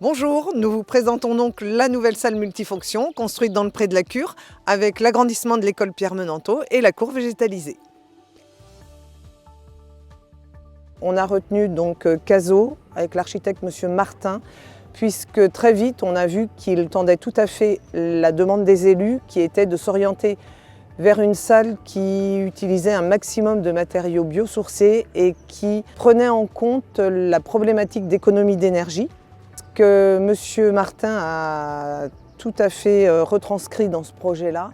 Bonjour, nous vous présentons donc la nouvelle salle multifonction construite dans le pré de la Cure avec l'agrandissement de l'école Pierre Menanteau et la cour végétalisée. On a retenu donc Cazaux avec l'architecte Monsieur Martin, puisque très vite on a vu qu'il tendait tout à fait la demande des élus qui était de s'orienter vers une salle qui utilisait un maximum de matériaux biosourcés et qui prenait en compte la problématique d'économie d'énergie que Monsieur Martin a tout à fait retranscrit dans ce projet-là.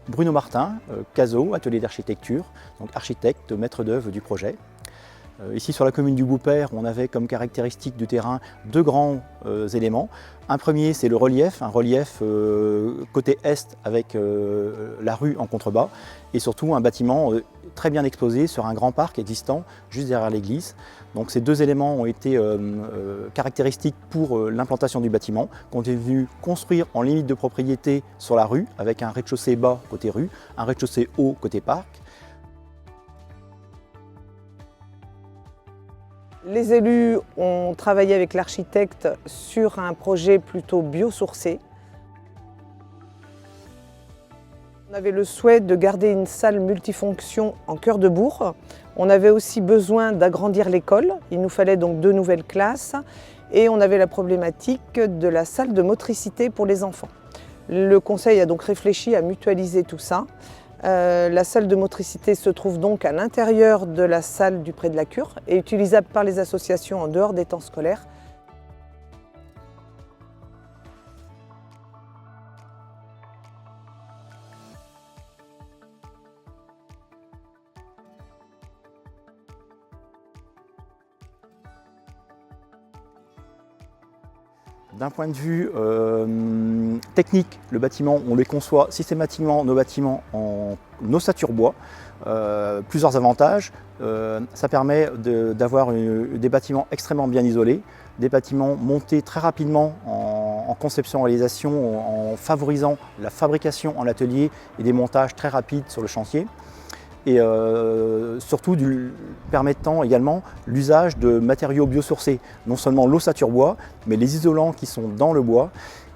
Bruno Martin, Cazaux, atelier d'architecture, donc architecte, maître d'œuvre du projet. Ici sur la commune du Boupère, on avait comme caractéristique du terrain deux grands éléments. Un premier, c'est le relief, un relief côté est avec la rue en contrebas et surtout un bâtiment très bien exposé sur un grand parc existant juste derrière l'église. Donc ces deux éléments ont été caractéristiques pour l'implantation du bâtiment qu'on est venu construire en limite de propriété sur la rue avec un rez-de-chaussée bas côté rue, un rez-de-chaussée haut côté parc. Les élus ont travaillé avec l'architecte sur un projet plutôt biosourcé. On avait le souhait de garder une salle multifonction en cœur de bourg. On avait aussi besoin d'agrandir l'école. Il nous fallait donc 2 nouvelles classes et on avait la problématique de la salle de motricité pour les enfants. Le conseil a donc réfléchi à mutualiser tout ça. La salle de motricité se trouve donc à l'intérieur de la salle du pré de la Cure et utilisable par les associations en dehors des temps scolaires. D'un point de vue technique, le bâtiment, on les conçoit systématiquement, nos bâtiments en ossature bois. Plusieurs avantages, ça permet d'avoir des bâtiments extrêmement bien isolés, des bâtiments montés très rapidement en conception-réalisation, en favorisant la fabrication en atelier et des montages très rapides sur le chantier. Et surtout permettant également l'usage de matériaux biosourcés, non seulement l'ossature bois, mais les isolants qui sont dans le bois.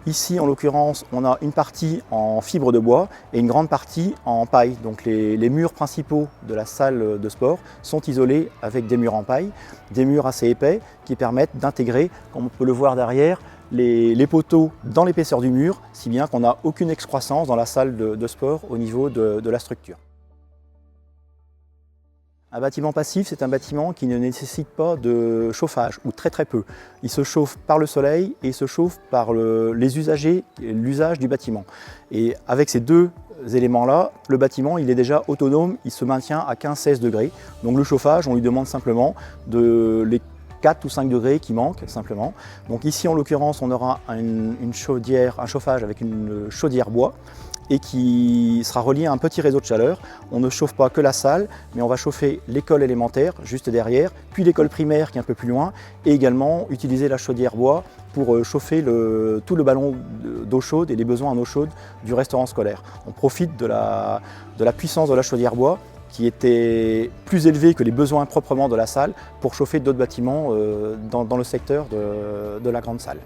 Ici, en l'occurrence, on a une partie en fibre de bois et une grande partie en paille. Donc les murs principaux de la salle de sport sont isolés avec des murs en paille, des murs assez épais qui permettent d'intégrer, comme on peut le voir derrière, les poteaux dans l'épaisseur du mur, si bien qu'on n'a aucune excroissance dans la salle de sport au niveau de la structure. Un bâtiment passif, c'est un bâtiment qui ne nécessite pas de chauffage, ou très peu. Il se chauffe par le soleil et il se chauffe par les usagers et l'usage du bâtiment. Et avec ces deux éléments-là, le bâtiment il est déjà autonome, il se maintient à 15-16 degrés. Donc le chauffage, on lui demande simplement les 4 ou 5 degrés qui manquent simplement. Donc ici en l'occurrence, on aura un chauffage avec une chaudière bois et qui sera relié à un petit réseau de chaleur. On ne chauffe pas que la salle, mais on va chauffer l'école élémentaire juste derrière, puis l'école primaire qui est un peu plus loin, et également utiliser la chaudière bois pour chauffer tout le ballon d'eau chaude et les besoins en eau chaude du restaurant scolaire. On profite de la puissance de la chaudière bois qui était plus élevée que les besoins proprement de la salle pour chauffer d'autres bâtiments dans le secteur de la grande salle.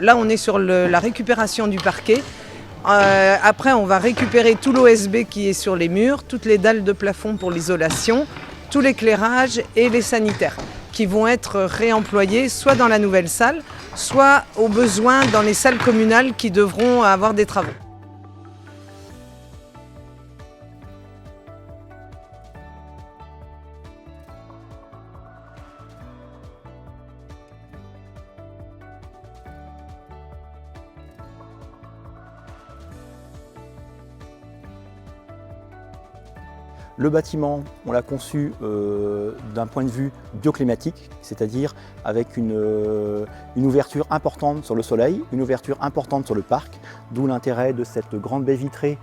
Là, on est sur la récupération du parquet. Après, on va récupérer tout l'OSB qui est sur les murs, toutes les dalles de plafond pour l'isolation, tout l'éclairage et les sanitaires qui vont être réemployés soit dans la nouvelle salle, soit au besoin dans les salles communales qui devront avoir des travaux. Le bâtiment, on l'a conçu d'un point de vue bioclimatique, c'est-à-dire avec une ouverture importante sur le soleil, une ouverture importante sur le parc, d'où l'intérêt de cette grande baie vitrée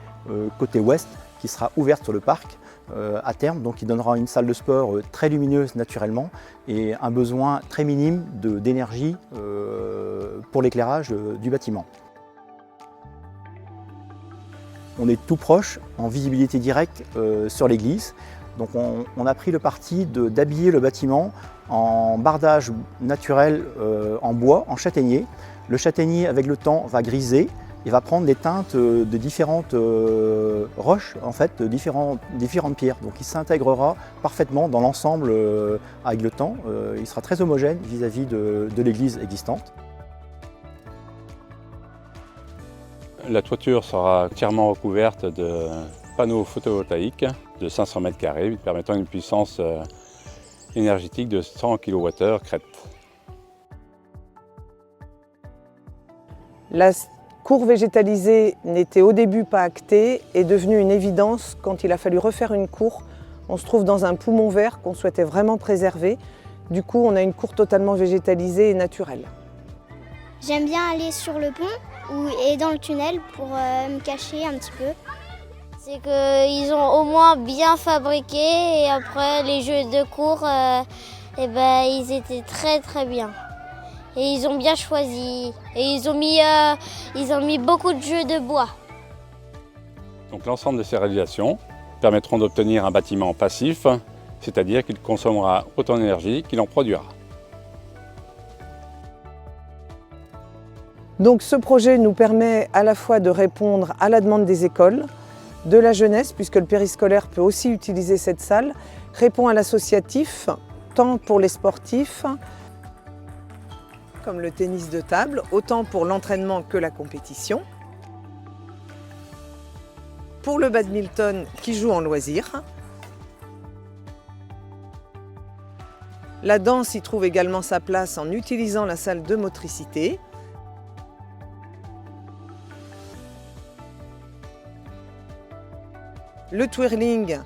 côté ouest qui sera ouverte sur le parc, à terme, donc il donnera une salle de sport très lumineuse naturellement et un besoin très minime d'énergie pour l'éclairage du bâtiment. On est tout proche, en visibilité directe sur l'église. Donc on a pris le parti d'habiller le bâtiment en bardage naturel en bois, en châtaignier. Le châtaignier, avec le temps, va griser et va prendre des teintes de différentes roches, en fait, de différentes pierres. Donc il s'intégrera parfaitement dans l'ensemble avec le temps. Il sera très homogène vis-à-vis de l'église existante. La toiture sera entièrement recouverte de panneaux photovoltaïques de 500 m², permettant une puissance énergétique de 100 kWh crête. La cour végétalisée n'était au début pas actée, est devenue une évidence quand il a fallu refaire une cour. On se trouve dans un poumon vert qu'on souhaitait vraiment préserver. Du coup, on a une cour totalement végétalisée et naturelle. J'aime bien aller sur le pont et dans le tunnel pour me cacher un petit peu. C'est qu'ils ont au moins bien fabriqué et après les jeux de cours, ils étaient très bien. Et ils ont bien choisi et ils ont mis beaucoup de jeux de bois. Donc l'ensemble de ces réalisations permettront d'obtenir un bâtiment passif, c'est-à-dire qu'il consommera autant d'énergie qu'il en produira. Donc ce projet nous permet à la fois de répondre à la demande des écoles, de la jeunesse, puisque le périscolaire peut aussi utiliser cette salle, répond à l'associatif, tant pour les sportifs, comme le tennis de table, autant pour l'entraînement que la compétition. Pour le badminton qui joue en loisir. La danse y trouve également sa place en utilisant la salle de motricité. Le twirling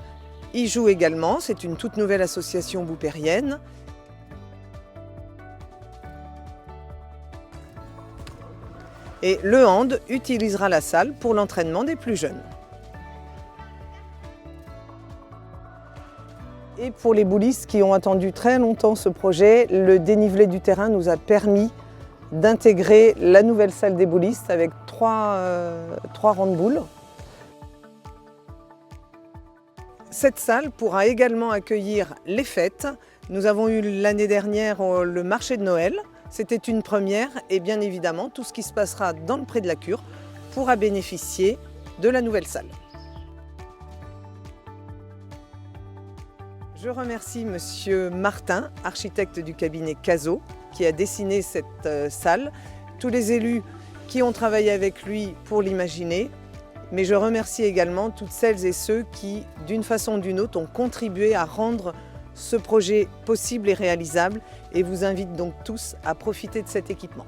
y joue également, c'est une toute nouvelle association boupérienne. Et le hand utilisera la salle pour l'entraînement des plus jeunes. Et pour les boulistes qui ont attendu très longtemps ce projet, le dénivelé du terrain nous a permis d'intégrer la nouvelle salle des boulistes avec trois rangs de boules. Cette salle pourra également accueillir les fêtes. Nous avons eu l'année dernière le marché de Noël. C'était une première et bien évidemment tout ce qui se passera dans le Pré de la Cure pourra bénéficier de la nouvelle salle. Je remercie Monsieur Martin, architecte du cabinet Cazaux, qui a dessiné cette salle, tous les élus qui ont travaillé avec lui pour l'imaginer. Mais je remercie également toutes celles et ceux qui, d'une façon ou d'une autre, ont contribué à rendre ce projet possible et réalisable et vous invite donc tous à profiter de cet équipement.